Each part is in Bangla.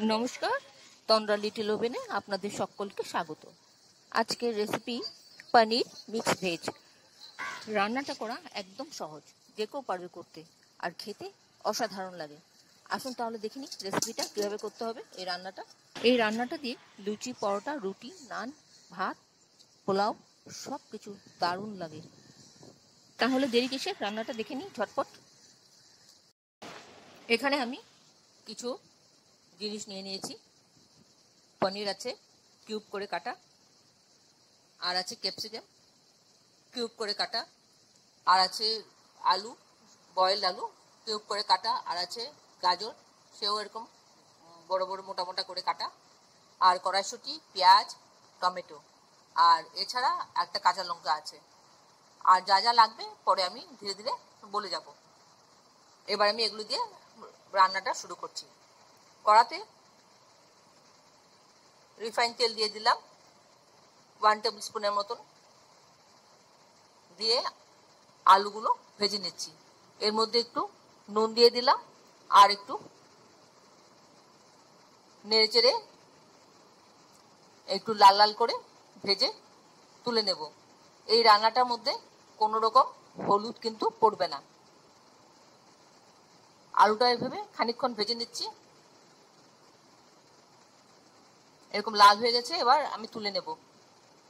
নমস্কার, তন্দ্রা লিটল ওভেনে আপনাদের সকলকে স্বাগত। আজকের রেসিপি পনির মিক্স ভেজ। রান্নাটা করা একদম সহজ, যে কেউ পারবে করতে, আর খেতে অসাধারণ লাগে। আসুন তাহলে দেখিনি রেসিপিটা কীভাবে করতে হবে। এই রান্নাটা দিয়ে লুচি, পরোটা, রুটি, নান, ভাত, পোলাও সব কিছু দারুণ লাগে। তাহলে দেরি কিসে, রান্নাটা দেখে নিই ঝটপট। এখানে আমি কিছু জিনিস নিয়ে নিয়েছি। পনির আছে কিউব করে কাটা, আর আছে ক্যাপসিকাম কিউব করে কাটা, আর আছে আলু, বয়েলড আলু কিউব করে কাটা, আর আছে গাজর, সেও এরকম বড় বড় মোটা মোটা করে কাটা, আর কড়াইশুঁটি, পেঁয়াজ, টমেটো, আর এছাড়া একটা কাঁচা লঙ্কা আছে। আর যা যা লাগবে পরে আমি ধীরে ধীরে বলে যাব। এবার আমি এগুলো দিয়ে রান্নাটা শুরু করছি। কড়াতে রিফাইন তেল দিয়ে দিলাম 1 টেবিল স্পুনের মতন, দিয়ে আলুগুলো ভেজে নিচ্ছি। এর মধ্যে একটু নুন দিয়ে দিলাম, আর একটু নেড়েচেড়ে একটু লাল লাল করে ভেজে তুলে নেব। এই রান্নাটার মধ্যে কোনো রকম হলুদ কিন্তু পড়বে না। আলুটা এভাবে খানিকক্ষণ ভেজে নিচ্ছি। এরকম লাল হয়ে গেছে, এবার আমি তুলে নেব।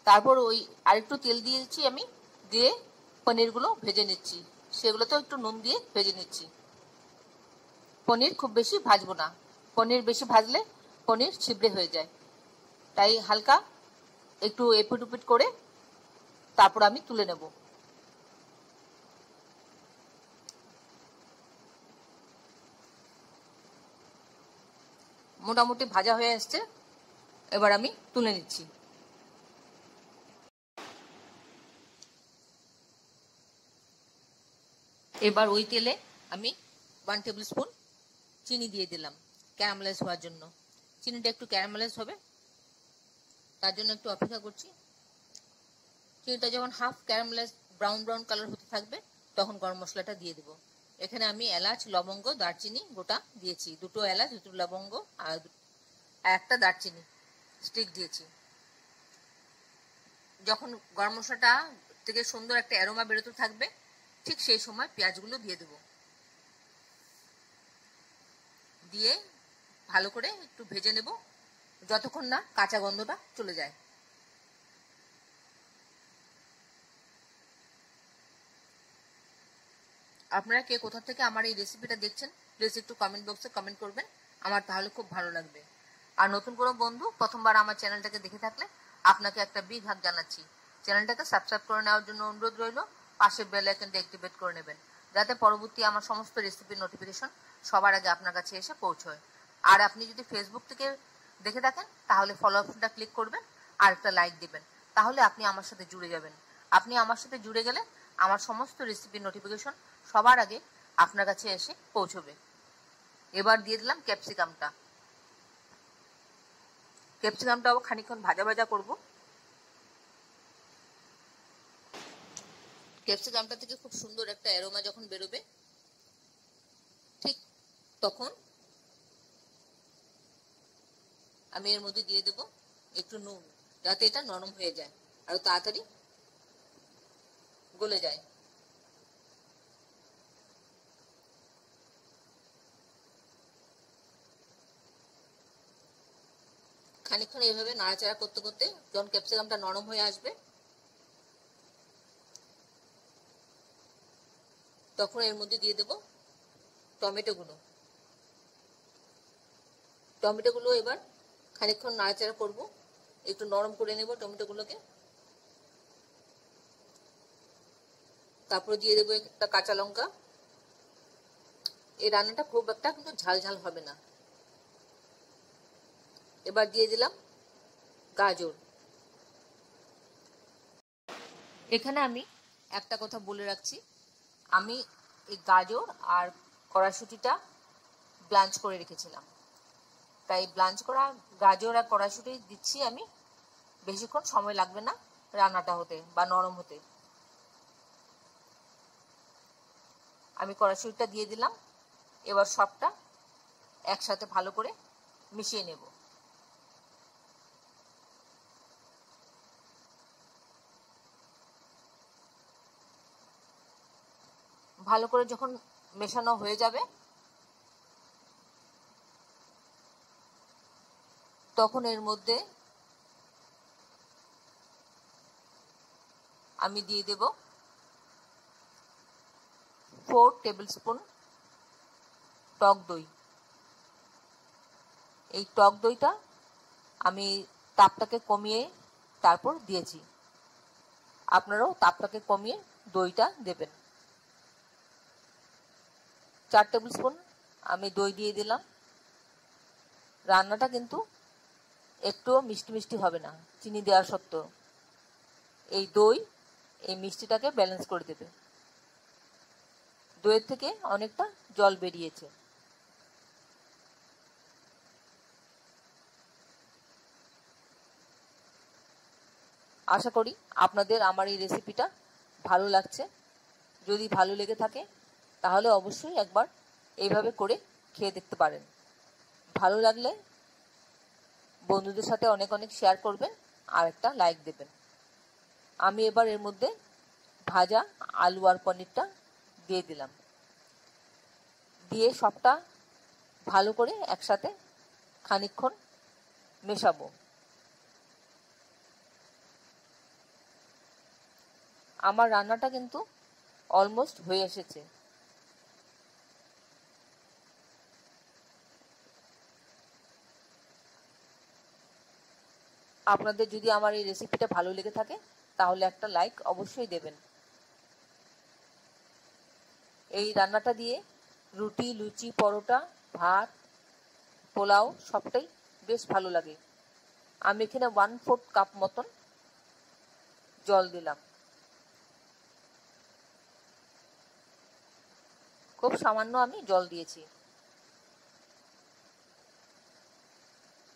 তারপর ওই আরেকটু তেল দিয়েছি আমি, দিয়ে পনিরগুলো ভেজে নিচ্ছি। সেগুলোতেও একটু নুন দিয়ে ভেজে নিচ্ছি। পনির খুব বেশি ভাজবো না, পনির বেশি ভাজলে পনির ছিবড়ে হয়ে যায়, তাই হালকা একটু এপিট উপিট করে তারপর আমি তুলে নেব। মোটামুটি ভাজা হয়ে আসছে, এবার আমি তুলে নিচ্ছি। এবার ওই তেলে আমি 1 টেবিল স্পুন চিনি দিয়ে দিলাম ক্যারামেলাইজ হওয়ার জন্য। চিনিটা একটু ক্যারামেলাইজ হবে, তার জন্য একটু অপেক্ষা করছি। চিনিটা যখন half caramelise brown brown colour হতে থাকবে, তখন গরম মশলাটা দিয়ে দেবো। এখানে আমি এলাচ, লবঙ্গ, দারচিনি গোটা দিয়েছি, 2টো এলাচ, 2টো লবঙ্গ, আর একটা দারচিনি স্টিক দিয়েছি। যখন গরম মশলাটা থেকে সুন্দর একটা অ্যারোমা বেরোতে থাকবে, ঠিক সেই সময় পেঁয়াজগুলো দিয়ে দেবো। দিয়ে ভালো করে একটু ভেজে নেব, যতক্ষণ না কাঁচা গন্ধটা চলে যায়। আপনারা কে কোথা থেকে আমার এই রেসিপিটা দেখছেন, প্লিজ একটু কমেন্ট বক্সে কমেন্ট করবেন, আমার তাহলে খুব ভালো লাগবে। আর নতুন কোনো বন্ধু প্রথমবার আমার চ্যানেলটাকে দেখে থাকলে আপনাকে একটা বিগ হাগ জানাচ্ছি। চ্যানেলটাকে সাবস্ক্রাইব করে নেওয়ার জন্য অনুরোধ রইল। পাশে বেল আইকনটা অ্যাক্টিভেট করে নেবেন, যাতে পরবর্তী আমার সমস্ত রেসিপির নোটিফিকেশন সবার আগে আপনার কাছে এসে পৌঁছয়। আর আপনি যদি ফেসবুক থেকে দেখে থাকেন, তাহলে ফলো অপশনটা ক্লিক করবেন আর একটা লাইক দিবেন, তাহলে আপনি আমার সাথে জুড়ে যাবেন। আপনি আমার সাথে জুড়ে গেলে আমার সমস্ত রেসিপির নোটিফিকেশন সবার আগে আপনার কাছে এসে পৌঁছবে। এবার দিয়ে দিলাম ক্যাপসিকামটা। ক্যাপসিকামটাও খানিকক্ষণ ভাজা ভাজা করব। ক্যাপসিকামটা থেকে খুব সুন্দর একটা অ্যারোমা যখন বেরোবে, ঠিক তখন আমি এর মধ্যে দিয়ে দেব একটু নুন, যাতে এটা নরম হয়ে যায় আর তাড়াতাড়ি গলে যায়। খানিকক্ষণ এইভাবে নাড়াচাড়া করতে করতে যখন ক্যাপসিকামটা নরম হয়ে আসবে, তখন এর মধ্যে দিয়ে দেব টমেটোগুলো। টমেটোগুলো এবার খানিকক্ষণ নাড়াচাড়া করব, একটু নরম করে নেব টমেটোগুলোকে। তারপরে দিয়ে দেবো একটা কাঁচা লঙ্কা। এই রান্নাটা খুব একটা কিন্তু ঝাল ঝাল হবে না। এবার দিয়ে দিলাম গাজর। এখানে আমি একটা কথা বলে রাখছি, আমি এই গাজর আর কড়াইশুঁটিটা ব্লাঞ্চ করে রেখেছিলাম, তাই ব্লাঞ্চ করা গাজর আর কড়াইশুঁটি দিচ্ছি আমি। বেশিক্ষণ সময় লাগবে না রান্নাটা হতে বা নরম হতে। আমি কড়াইশুঁটিটা দিয়ে দিলাম। এবার সবটা একসাথে ভালো করে মিশিয়ে নেব। ভালো করে যখন মেশানো হয়ে যাবে তখন এর মধ্যে আমি দিয়ে দেব 4 টেবিলস্পুন টক দই। এই টক দইটা আমি তাপটাকে কমিয়ে তারপর দিয়েছি, আপনারাও তাপটাকে কমিয়ে দইটা দেবেন। 4 টেবিলস্পুন আমি দই দিয়ে দিলাম। রান্নাটা কিন্তু একটুও মিষ্টি মিষ্টি হবে না চিনি দেওয়া সত্ত্বেও। এই দই এই মিষ্টিটাকে ব্যালেন্স করে দেবে। দইয়ের থেকে অনেকটা জল বেরিয়েছে। আশা করি আপনাদের আমার এই রেসিপিটা ভালো লাগছে। যদি ভালো লেগে থাকে তাহলে অবশ্যই একবার এইভাবে করে খেয়ে দেখতে পারেন। ভালো লাগলে বন্ধুদের সাথে অনেক অনেক শেয়ার করবেন আর একটা লাইক দেবেন। আমি এবার এর মধ্যে ভাজা আলু আর পনিরটা দিয়ে দিলাম। দিয়ে সবটা ভালো করে একসাথে খানিকক্ষণ মেশাবো। আমার রান্নাটা কিন্তু অলমোস্ট হয়ে এসেছে। আপনাদের যদি আমার এই রেসিপিটা ভালো লেগে থাকে তাহলে একটা লাইক অবশ্যই দেবেন। এই রান্নাটা দিয়ে রুটি, লুচি, পরোটা, ভাত, পোলাও সবটাই বেশ ভালো লাগে। আমি এখানে 1/4 কাপ মতন জল দিলাম। খুব সামান্য আমি জল দিয়েছি।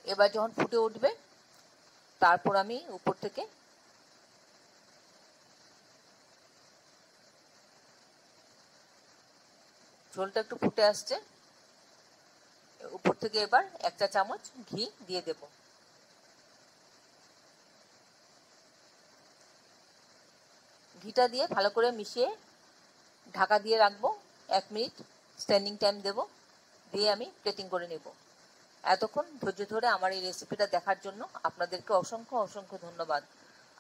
এবার যখন ফুটে উঠবে তারপর আমি উপর থেকে ঝোলটা একটু ফুটে আসছে, উপর থেকে এবার 1 চা চামচ ঘি দিয়ে দেব। ঘিটা দিয়ে ভালো করে মিশিয়ে ঢাকা দিয়ে রাখবো। 1 মিনিট স্ট্যান্ডিং টাইম দেব, দিয়ে আমি প্লেটিং করে নেব। এতক্ষণ ধৈর্য ধরে আমার এই রেসিপিটা দেখার জন্য আপনাদেরকে অসংখ্য অসংখ্য ধন্যবাদ।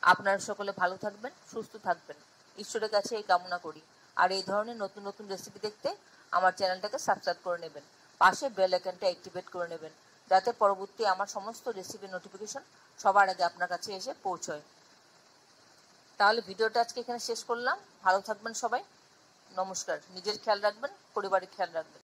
আপনারা সকলে ভালো থাকবেন, সুস্থ থাকবেন, ঈশ্বরের কাছে এই কামনা করি। আর এই ধরনের নতুন নতুন রেসিপি দেখতে আমার চ্যানেলটাকে সাবস্ক্রাইব করে নেবেন, পাশে বেল আইকনটা অ্যাক্টিভেট করে নেবেন, যাতে পরবর্তী আমার সমস্ত রেসিপির নোটিফিকেশন সবার আগে আপনার কাছে এসে পৌঁছয়। তাহলে ভিডিওটা আজকে এখানে শেষ করলাম। ভালো থাকবেন সবাই। নমস্কার। নিজের খেয়াল রাখবেন, পরিবারের খেয়াল রাখবেন।